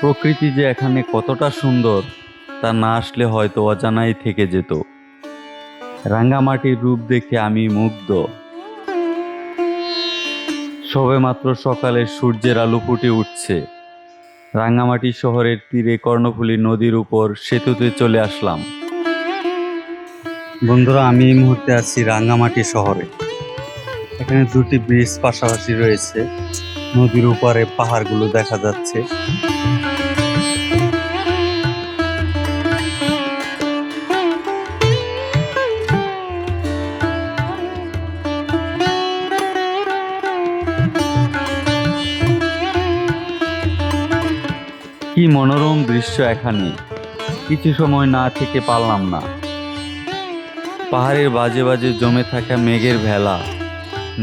প্রকৃতি যে এখানে কতটা সুন্দর তা না আসলে হয়তো অজানাই থেকে যেত। রাঙ্গামাটির রূপ দেখে আমি মুগ্ধ। সবেমাত্র সকালে সূর্যের আলো ফুটে উঠছে। রাঙ্গামাটি শহরের তীরে কর্ণফুলী নদীর উপর সেতুতে চলে আসলাম। বন্ধুরা, আমি এই মুহূর্তে আছি রাঙ্গামাটি শহরে। এখানে দুটি ব্রিজ পাশাপাশি রয়েছে, নদীর উপরে পাহাড়গুলো দেখা যাচ্ছে। কি মনোরম দৃশ্য এখানে, কিছু সময় না থেকে পারলাম না। পাহাড়ের বাজে বাজে জমে থাকা মেঘের ভেলা,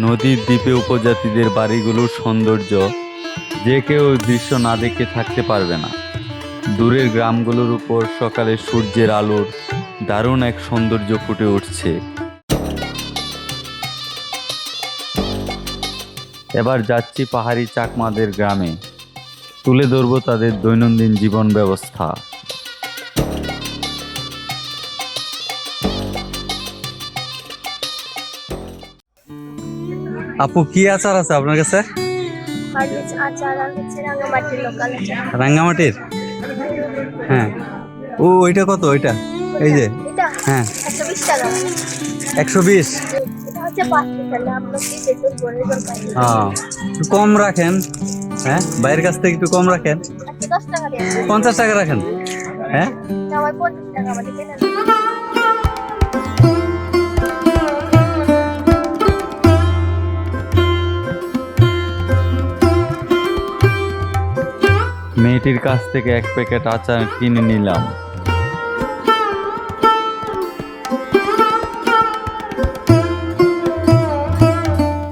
নদীর দ্বীপে উপজাতিদের বাড়িগুলোর সৌন্দর্য, যে কেউ দৃশ্য না দেখে থাকতে পারবে না। দূরের গ্রামগুলোর উপর সকালে সূর্যের আলোর দারুণ এক সৌন্দর্য ফুটে উঠছে। এবার যাচ্ছি পাহাড়ি চাকমাদের গ্রামে, তুলে ধরব তাদের দৈনন্দিন জীবন ব্যবস্থা। আপু, কি আচার আছে আপনার কাছে? রাঙ্গামাটির? হ্যাঁ। ও, ওইটা কত? ওইটা এই যে, হ্যাঁ, 120। একটু কম রাখেন। হ্যাঁ, বাইরের কাছ থেকে একটু কম রাখেন। 50 টাকা রাখেন। হ্যাঁ, মেয়েটির কাছ থেকে এক প্যাকেট আচার কিনে নিলাম।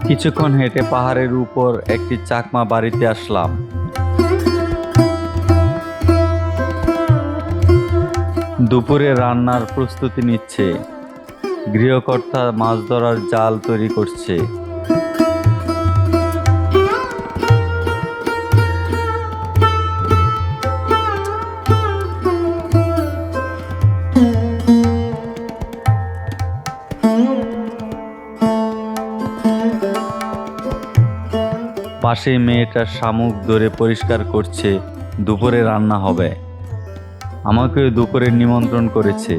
কিছুক্ষণ হেঁটে পাহাড়ের উপর একটি চাকমা বাড়িতে আসলাম। দুপুরে রান্নার প্রস্তুতি নিচ্ছে। গৃহকর্তা মাছ ধরার জাল তৈরি করছে। পাশে মেয়েটা শামুক ধরে পরিষ্কার করছে। দুপুরে রান্না হবে। আমাকেও দুপুরে নিমন্ত্রণ করেছে।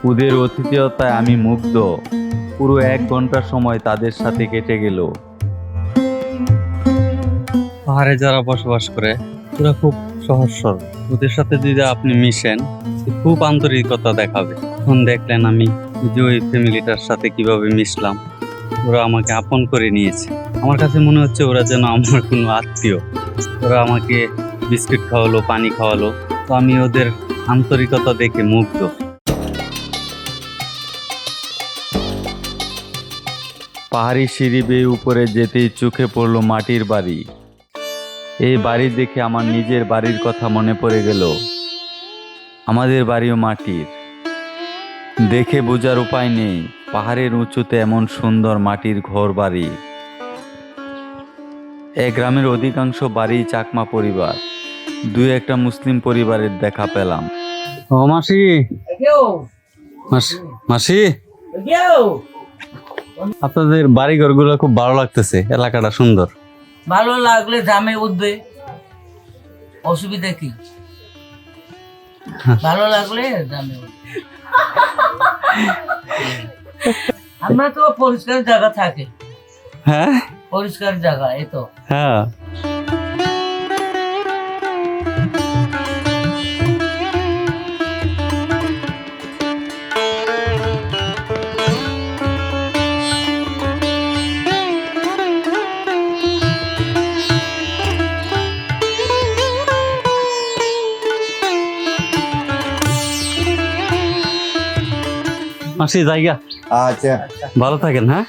ওদের অতিথিয়তায় আমি মুগ্ধ। পুরো 1 ঘন্টা সময় তাদের সাথে কেটে গেল। পাহাড়ে যারা বসবাস করে ওরা খুব সহজ সরল। ওদের সাথে যদি আপনি মিশেন, খুব আন্তরিকতা দেখাবে। এখন দেখলেন আমি যে ওই ফ্যামিলিটার সাথে কিভাবে মিশলাম। ওরা আমাকে আপন করে নিয়েছে। আমার কাছে মনে হচ্ছে ওরা যেন আমার কোনো আত্মীয়। ওরা আমাকে বিস্কিট খাওয়ালো, পানি খাওয়ালো। তো আমি ওদের আন্তরিকতা দেখে মুগ্ধ। পাহাড়ি সিঁড়ি বেয়ে উপরে যেতেই চোখে পড়লো মাটির বাড়ি। এই বাড়ি দেখে আমার নিজের বাড়ির কথা মনে পড়ে গেল। আমাদের বাড়িও মাটির। দেখে বোঝার উপায় নেই, পাহাড়ের উঁচুতে এমন সুন্দর মাটির ঘর বাড়ি। এই গ্রামের অধিকাংশ বাড়ি চাকমা পরিবার। 2-1টা মুসলিম পরিবারের দেখা পেলাম। ও মাসি, মাসি, আপনাদের বাড়ি ঘরগুলো খুব ভালো লাগতেছে। এলাকাটা সুন্দর। ভালো লাগলে দামে উঠবে, অসুবিধা কি? ভালো লাগলে দামে উঠবে। আমরা তো পরিষ্কার জায়গা থাকে। হ্যাঁ, পরিষ্কার জায়গা, এই তো। হ্যাঁ, মাসি জায়গা। আচ্ছা, ভালো থাকেন। হ্যাঁ,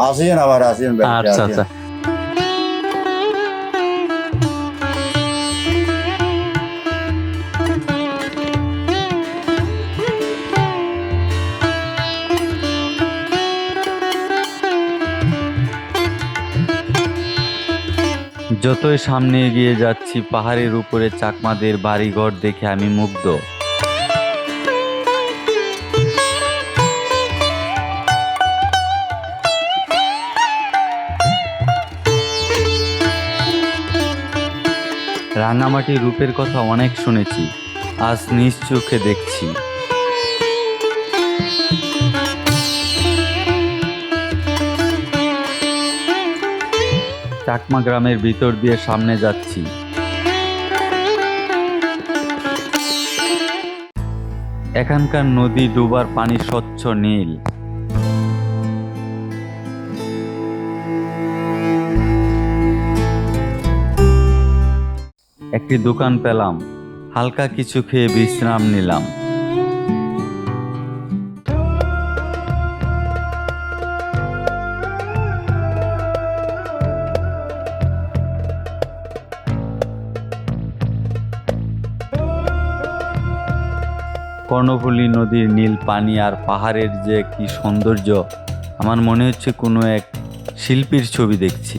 আসেন আবার আসেন। আচ্ছা আচ্ছা। যতই সামনে এগিয়ে যাচ্ছি পাহাড়ের উপরে চাকমাদের বাড়িঘর দেখে আমি মুগ্ধ। রাঙামাটির রূপের কথা অনেক শুনেছি, আজ নিজ চোখে দেখছি। চাকমা গ্রামের ভিতর দিয়ে সামনে যাচ্ছি। এখানকার নদী ডুবার পানি স্বচ্ছ নীল। একটি দোকান পেলাম, হালকা কিছু খেয়ে বিশ্রাম নিলাম। কর্ণফুলী নদীর নীল পানি আর পাহাড়ের যে কি সৌন্দর্য, আমার মনে হচ্ছে কোনো এক শিল্পীর ছবি দেখছি।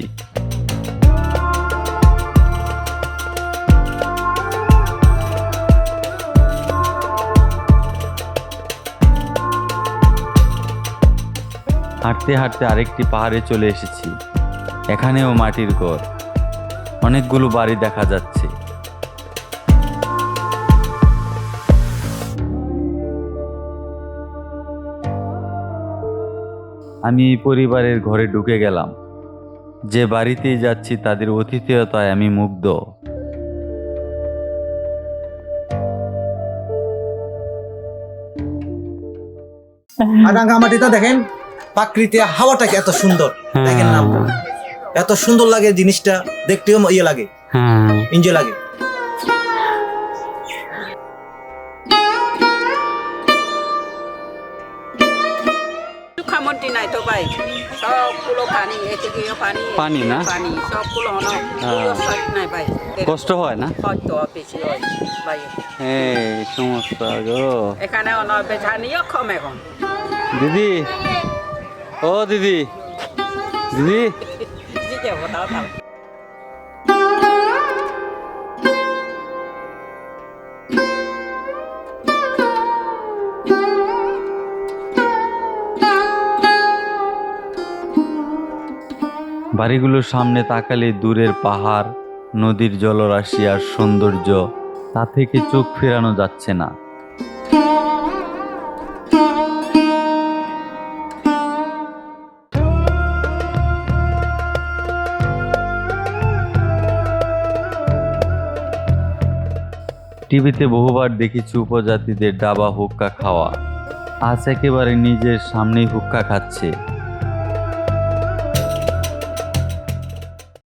হাঁটতে হাঁটতে আরেকটি পাহাড়ে চলে এসেছি। এখানেও মাটির ঘর, অনেকগুলো বাড়ি দেখা যাচ্ছে। আমি এই পরিবারের ঘরে ঢুকে গেলাম। যে বাড়িতেই যাচ্ছি তাদের আতিথেয়তায় আমি মুগ্ধ। আর রাঙ্গামাটিতে দেখেন প্রাকৃতিক হাওয়াটাকে এত সুন্দর, দেখেন না এত সুন্দর লাগে, জিনিসটা দেখতেও ইয়ে লাগে, এনজয় লাগে। খামন্তি নাই তো ভাই, সবগুলো পানি, এদিকেও পানি, পানি না? পানি সবগুলো নাই ভাই, কষ্ট হয় না? হয়তো বেশি হয় ভাই। এই সমস্যা গো। এখানে বেচানিও কম এখন। দিদি, ও দিদি, দিদি, দিকে বতাও তাও। বাড়িগুলোর সামনে তাকালে দূরের পাহাড়, নদীর জলরাশি আর সৌন্দর্য, তা থেকে চোখ ফেরানো যাচ্ছে না। টিভিতে বহুবার দেখেছি উপজাতিদের ডাবা হুক্কা খাওয়া, আজ একেবারে নিজের সামনেই হুক্কা খাচ্ছে।